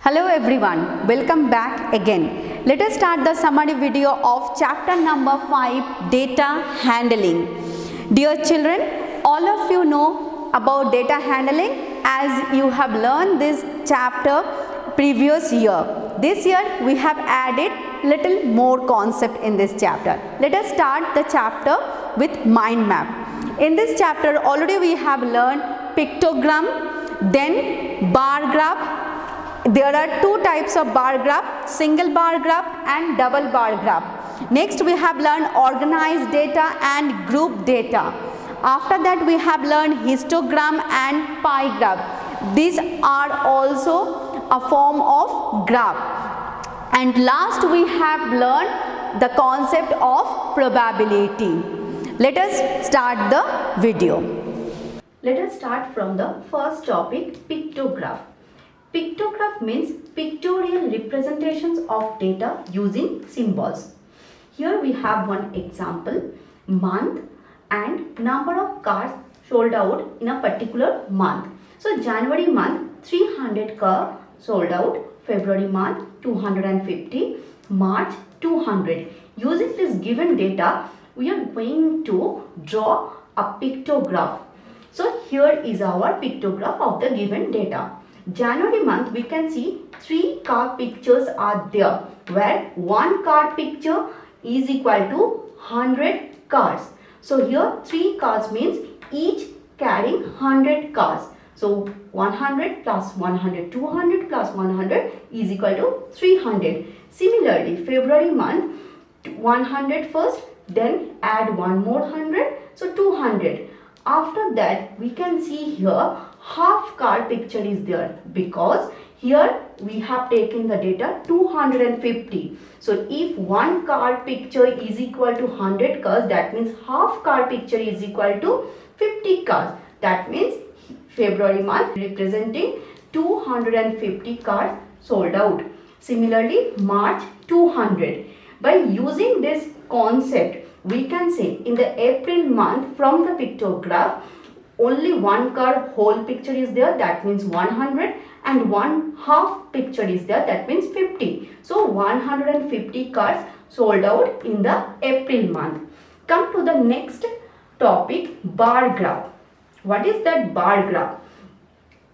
Hello everyone, welcome back again. Let us start the summary video of chapter number 5, data handling. Dear children, all of you know about data handling as you have learned this chapter previous year. This year we have added little more concept in this chapter. Let us start the chapter with mind map. In this chapter already we have learned pictogram, then bar graph. There are two types of bar graph, single bar graph and double bar graph. Next we have learned organized data and group data. After that we have learned histogram and pie graph. These are also a form of graph. And last we have learned the concept of probability. Let us start the video. Let us start from the first topic, pictograph. Pictograph means pictorial representations of data using symbols. Here we have one example, month and number of cars sold out in a particular month. So January month 300 cars sold out, February month 250, March 200. Using this given data, we are going to draw a pictograph. So here is our pictograph of the given data. January month we can see 3 car pictures are there, where 1 car picture is equal to 100 cars. So here 3 cars means each carrying 100 cars. So 100 plus 100, 200 plus 100 is equal to 300. Similarly, February month 100 first, then add one more 100, so 200. After that we can see here half car picture is there, because here we have taken the data 250. So if 1 car picture is equal to 100 cars, that means half car picture is equal to 50 cars. That means February month representing 250 cars sold out. Similarly, March 200. By using this concept, we can say in the April month from the pictograph only 1 car whole picture is there, that means 100, and 1 half picture is there, that means 50. So 150 cars sold out in the April month. Come to the next topic, bar graph. What is that bar graph?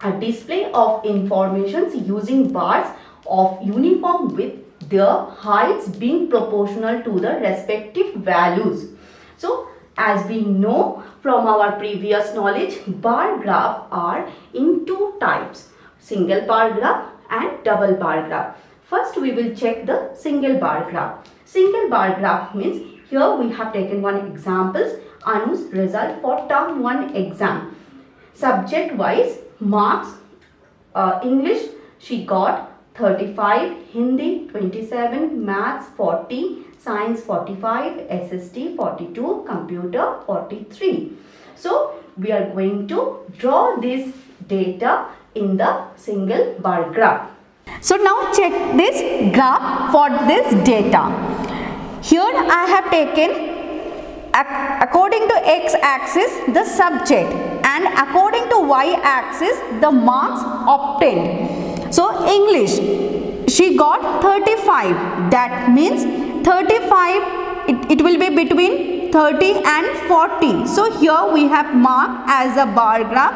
A display of informations using bars of uniform width, their heights being proportional to the respective values. So as we know from our previous knowledge, bar graph are in 2 types, single bar graph and double bar graph. First we will check the single bar graph. Single bar graph means here we have taken one examples, Anu's result for term 1 exam. Subject wise marks, English she got 35, Hindi 27, Maths 40, Science 45, SST 42, Computer 43. So we are going to draw this data in the single bar graph. So now check this graph for this data. Here I have taken according to x-axis the subject and according to y-axis the marks obtained. So English, she got 35, that means 35, it will be between 30 and 40. So here we have marked as a bar graph,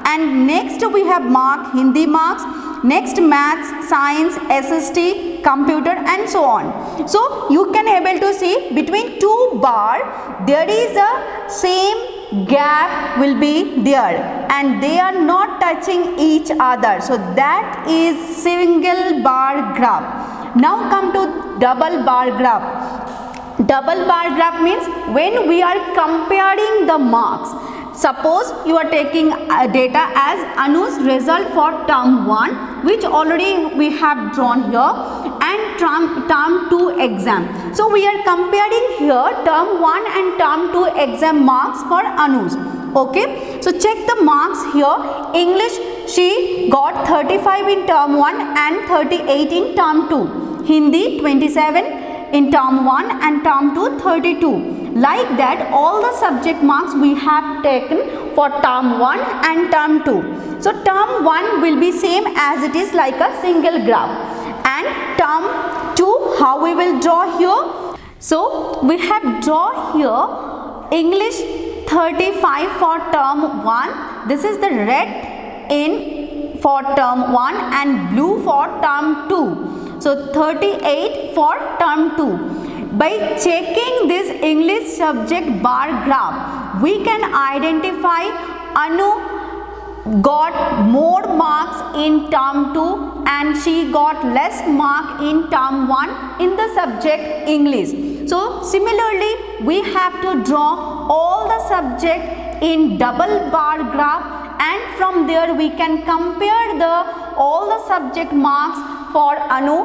and next we have marked Hindi marks, next Maths, Science, SST, Computer and so on. So you can able to see between 2 bar there is a same gap will be there and they are not touching each other. So that is single bar graph. Now come to double bar graph. Double bar graph means when we are comparing the marks. Suppose you are taking data as Anu's result for term 1, which already we have drawn here, and term 2 exam. So we are comparing here term 1 and term 2 exam marks for Anu's. Okay, so check the marks here. English she got 35 in term 1 and 38 in term 2. Hindi 27, in term 1 and term 2 32. Like that all the subject marks we have taken for term 1 and term 2. So term 1 will be same as it is like a single graph, and term 2 how we will draw here. So we have draw here English 35 for term 1. This is the red in for term 1 and blue for term 2. So 38 for term 2. By checking this English subject bar graph, we can identify Anu got more marks in term 2 and she got less mark in term 1 in the subject English. So similarly, we have to draw all the subject in double bar graph, and from there we can compare all the subject marks for Anu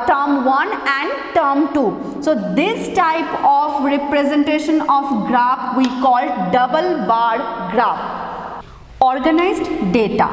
term 1 and term 2. So this type of representation of graph we call double bar graph. Organized data.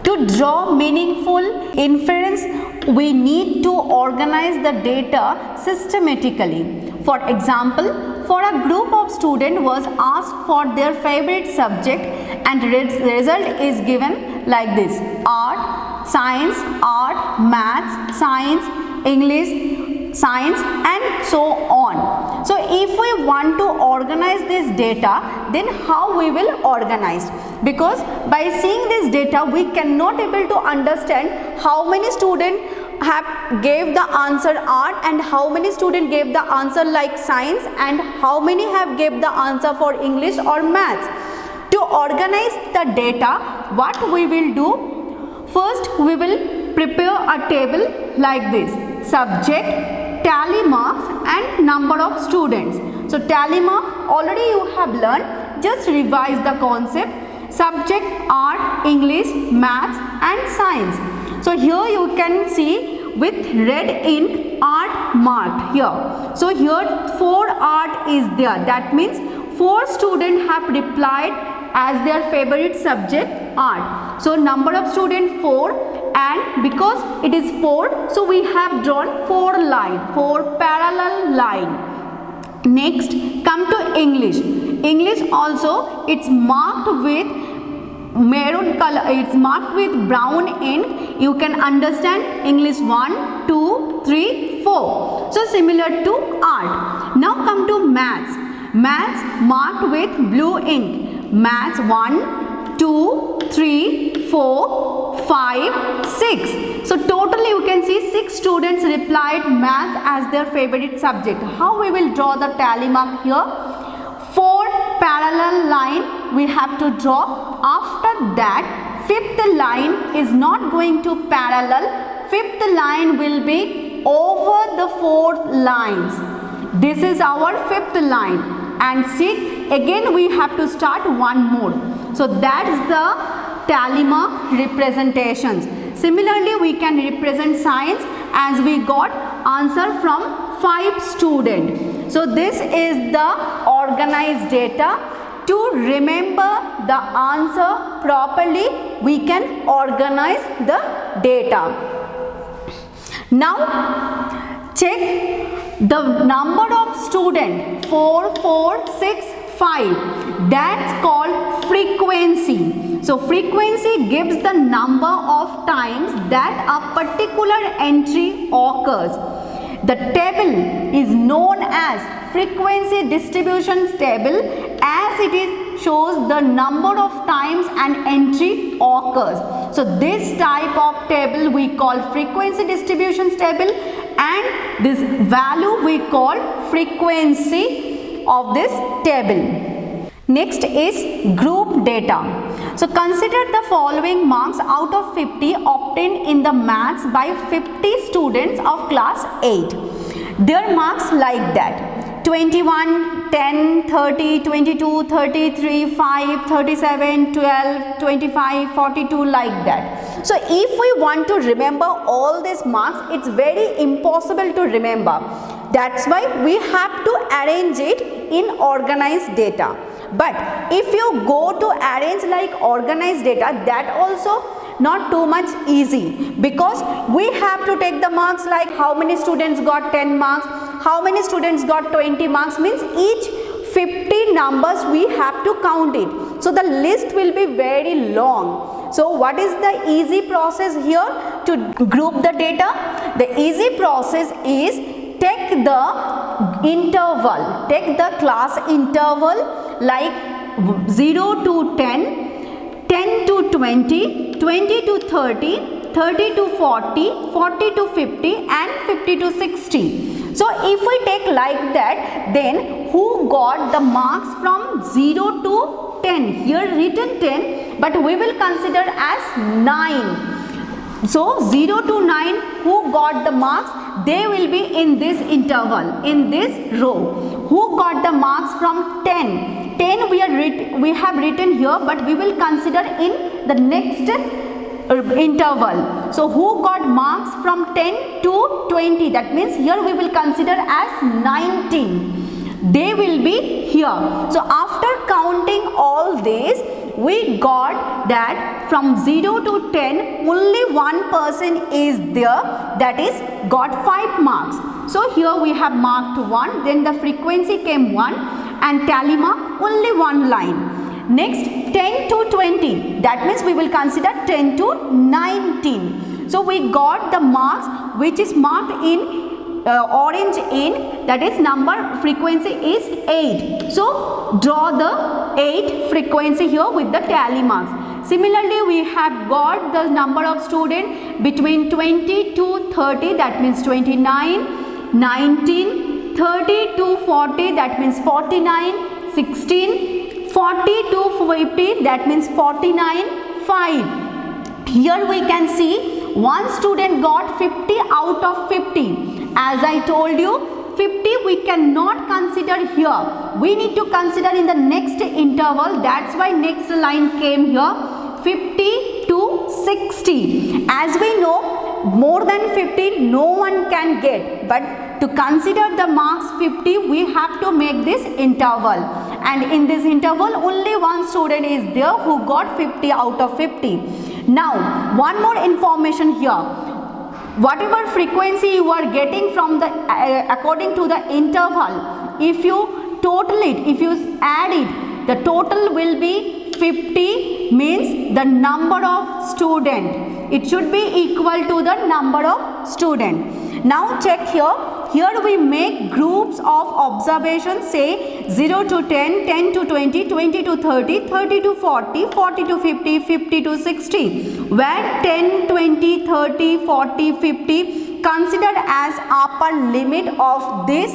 To draw meaningful inference, we need to organize the data systematically. For example, for a group of students was asked for their favorite subject and result is given like this: art, science, art, maths, science, English, science, and so on. So if we want to organize this data, then how we will organize? Because by seeing this data we cannot able to understand how many students have gave the answer art and how many students gave the answer like science and how many have gave the answer for English or maths. To organize the data, what we will do? First we will prepare a table like this: subject, tally marks and number of students. So tally mark already you have learned, just revise the concept: subject, art, English, maths and science. So here you can see with red ink art marked here. So here 4 art is there, that means 4 students have replied as their favorite subject art. So number of students 4, and because it is 4, so we have drawn 4 line, 4 parallel line. Next come to English. English also it's marked with maroon color, it's marked with brown ink. You can understand English 1, 2, 3, 4. So similar to art. Now come to maths. Maths marked with blue ink. Maths 1, 2, 3, 4, 5, 6. So totally you can see 6 students replied maths as their favorite subject. How we will draw the tally mark here? 4 parallel line we have to draw. After that 5th line is not going to parallel. 5th line will be over the 4th lines. This is our 5th line, and 6th again we have to start one more. So that is the tally mark representations. Similarly we can represent science as we got answer from 5 students. So this is the organized data. To remember the answer properly, we can organize the data. Now check the number of students 4, 4, 6, 5. That's called frequency. So frequency gives the number of times that a particular entry occurs. The table is known as frequency distribution table as it shows the number of times an entry occurs. So this type of table we call frequency distribution table, and this value we call frequency of this table. Next is group data. So consider the following marks out of 50 obtained in the maths by 50 students of class 8. Their marks like that: 21, 10, 30, 22, 33, 5, 37, 12, 25, 42, like that. So if we want to remember all these marks, it's very impossible to remember. That's why we have to arrange it in organized data. But if you go to arrange like organized data, that also not too much easy, because we have to take the marks like how many students got 10 marks, How many students got 20 marks? Means each 50 numbers we have to count it. So the list will be very long. So what is the easy process here to group the data? The easy process is take the interval, take the class interval like 0 to 10, 10 to 20, 20 to 30, 30 to 40, 40 to 50 and 50 to 60. So if we take like that, then who got the marks from 0 to 10? Here written 10, but we will consider as 9. So 0 to 9, who got the marks? They will be in this interval, in this row. Who got the marks from 10? 10 we have written here, but we will consider in the next interval. So who got marks from 10 to 20? That means here we will consider as 19. They will be here. So after counting all this, we got that from 0 to 10 only one person is there, that is got 5 marks. So here we have marked 1, then the frequency came 1 and tally mark only 1 line. Next 10 to 20, that means we will consider 10 to 19. So we got the marks which is marked in orange in, that is number frequency is 8. So draw the 8 frequency here with the tally marks. Similarly, we have got the number of students between 20 to 30, that means 29, 19, 30 to 40, that means 49, 16, 40 to 50, that means 49, 5. Here we can see one student got 50 out of 50. As I told you, 50 we cannot consider here. We need to consider in the next interval. That's why next line came here. 50 to 60. As we know, more than 50 no one can get. But to consider the marks 50, we have to make this interval. And in this interval, only one student is there who got 50 out of 50. Now, one more information here. Whatever frequency you are getting from the according to the interval, if you total it, if you add it, the total will be 50, means the number of student. It should be equal to the number of student. Now check here. Here we make groups of observations, say 0 to 10, 10 to 20, 20 to 30, 30 to 40, 40 to 50, 50 to 60. Where 10, 20, 30, 40, 50 considered as upper limit of this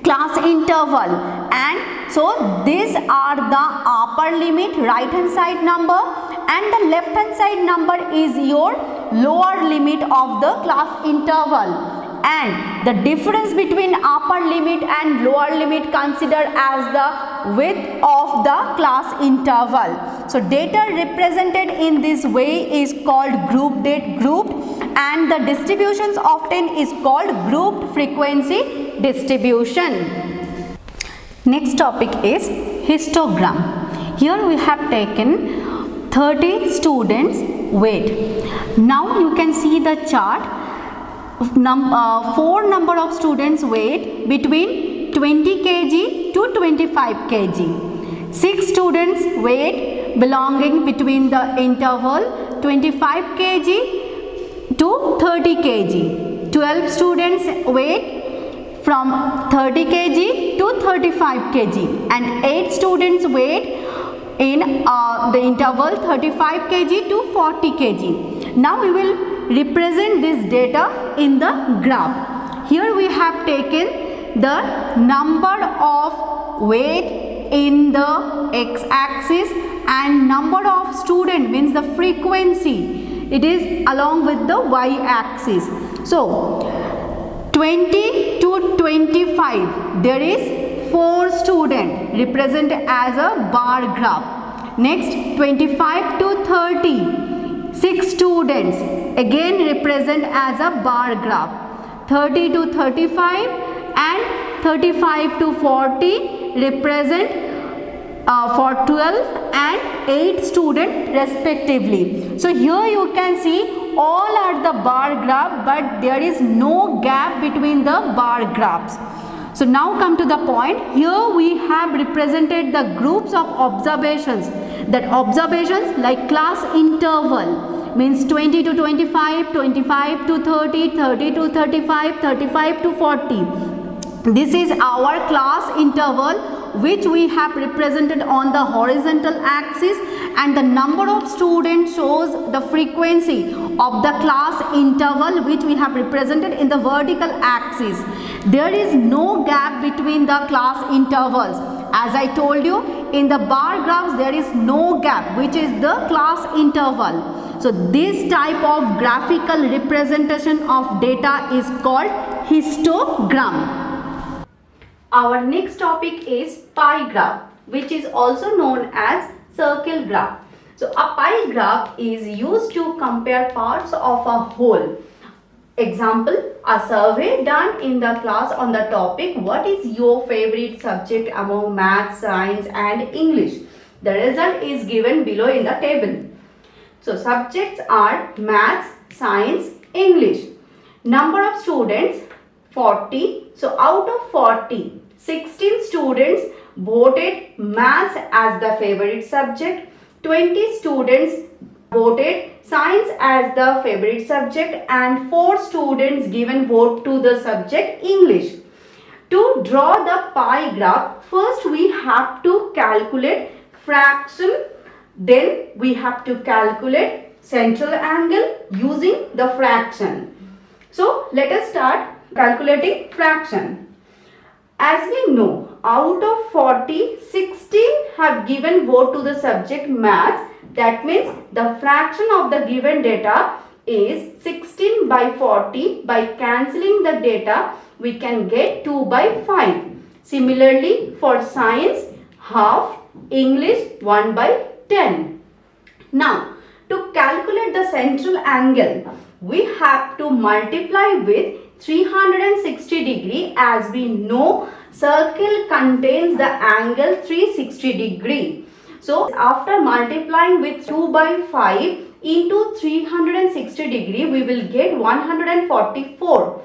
class interval, and so these are the upper limit, right hand side number, and the left hand side number is your lower limit of the class interval. And the difference between upper limit and lower limit considered as the width of the class interval. So data represented in this way is called grouped, and the distributions often is called grouped frequency distribution. Next topic is histogram. Here we have taken 30 students weight. Now you can see the chart. 4 number of students weight between 20 kg to 25 kg. 6 students weight belonging between the interval 25 kg to 30 kg. 12 students weight from 30 kg to 35 kg, and 8 students weight in the interval 35 kg to 40 kg. Now we will represent this data in the graph. Here we have taken the number of weight in the x-axis and number of student, means the frequency, it is along with the y-axis. So 20 to 25, there is 4 student represented as a bar graph. Next 25 to 30, 6 students again represent as a bar graph. 30 to 35 and 35 to 40 represent for 12 and 8 students respectively. So here you can see all are the bar graph, but there is no gap between the bar graphs. So now come to the point. Here we have represented the groups of observations. That observations like class interval means 20 to 25, 25 to 30, 30 to 35, 35 to 40. This is our class interval which we have represented on the horizontal axis, and the number of students shows the frequency of the class interval which we have represented in the vertical axis. There is no gap between the class intervals. As I told you, in the bar graphs there is no gap, which is the class interval. So this type of graphical representation of data is called histogram. Our next topic is pie graph, which is also known as circle graph. So a pie graph is used to compare parts of a whole. Example, a survey done in the class on the topic, what is your favorite subject among math, science and English? The result is given below in the table. So subjects are maths, science, English. Number of students 40. So out of 40, 16 students voted maths as the favorite subject. 20 students voted science as the favorite subject, and 4 students given vote to the subject English. To draw the pie graph, first we have to calculate fraction, then we have to calculate central angle using the fraction. So let us start calculating fraction. As we know, out of 40, 16 have given vote to the subject maths. That means the fraction of the given data is 16 by 40. By cancelling the data, we can get 2 by 5. Similarly, for science, half, English 1 by 10. Now, to calculate the central angle, we have to multiply with 360 degree. As we know, circle contains the angle 360 degree. So after multiplying with 2 by 5 into 360 degree, we will get 144.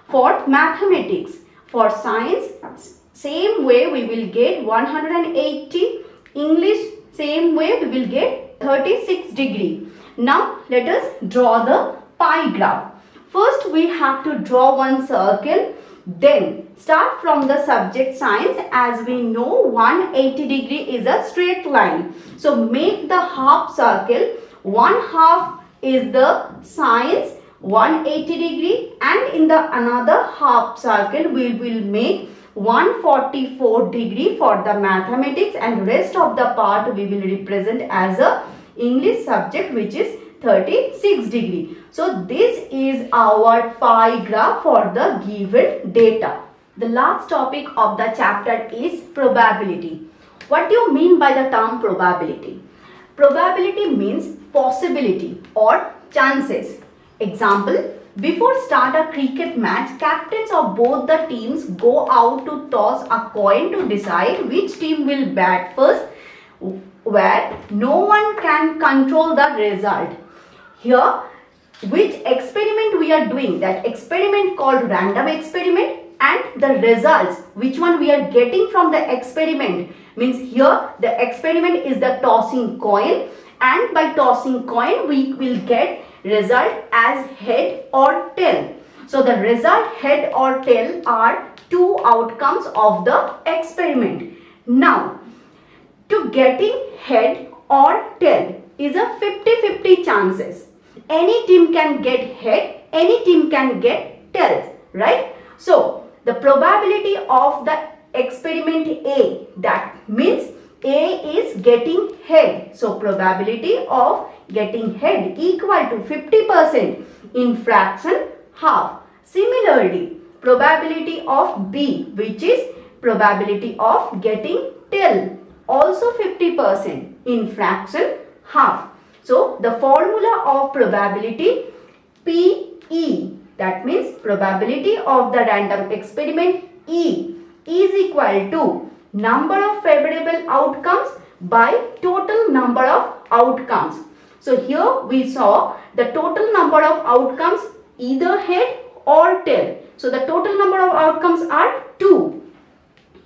For mathematics, for science, same way we will get 180. English, same way we will get 36 degree. Now let us draw the pie graph. First we have to draw one circle, then start from the subject science. As we know, 180 degree is a straight line. So make the half circle. One half is the science 180 degree, and in the another half circle we will make 144 degree for the mathematics, and rest of the part we will represent as a English subject, which is 36 degree. So this is our pie graph for the given data. The last topic of the chapter is probability. What do you mean by the term probability? Probability means possibility or chances. Example, before start a cricket match, captains of both the teams go out to toss a coin to decide which team will bat first, where no one can control the result. Here, which experiment we are doing, that experiment called random experiment, and the results, which one we are getting from the experiment, means here the experiment is the tossing coin, and by tossing coin we will get result as head or tail. So the result head or tail are two outcomes of the experiment. Now, to getting head or tail is a 50-50 chances. Any team can get head, any team can get tail, right? So the probability of the experiment A, that means A is getting head. So probability of getting head equal to 50%, in fraction half. Similarly, probability of B, which is probability of getting tail, also 50%, in fraction half. So the formula of probability PE, that means probability of the random experiment E, is equal to number of favorable outcomes by total number of outcomes. So here we saw the total number of outcomes either head or tail. So the total number of outcomes are 2.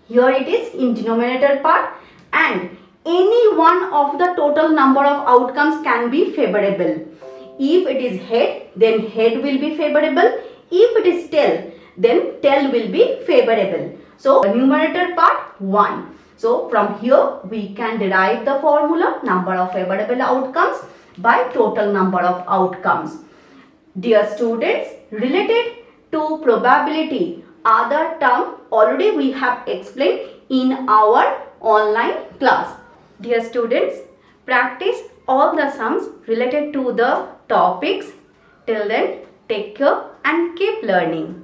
Here it is in denominator part, and any one of the total number of outcomes can be favorable. If it is head, then head will be favorable. If it is tail, then tail will be favorable. So numerator part 1. So from here we can derive the formula number of favorable outcomes by total number of outcomes. Dear students, related to probability, other term already we have explained in our online class. Dear students, practice all the sums related to the topics. Till then, take care and keep learning.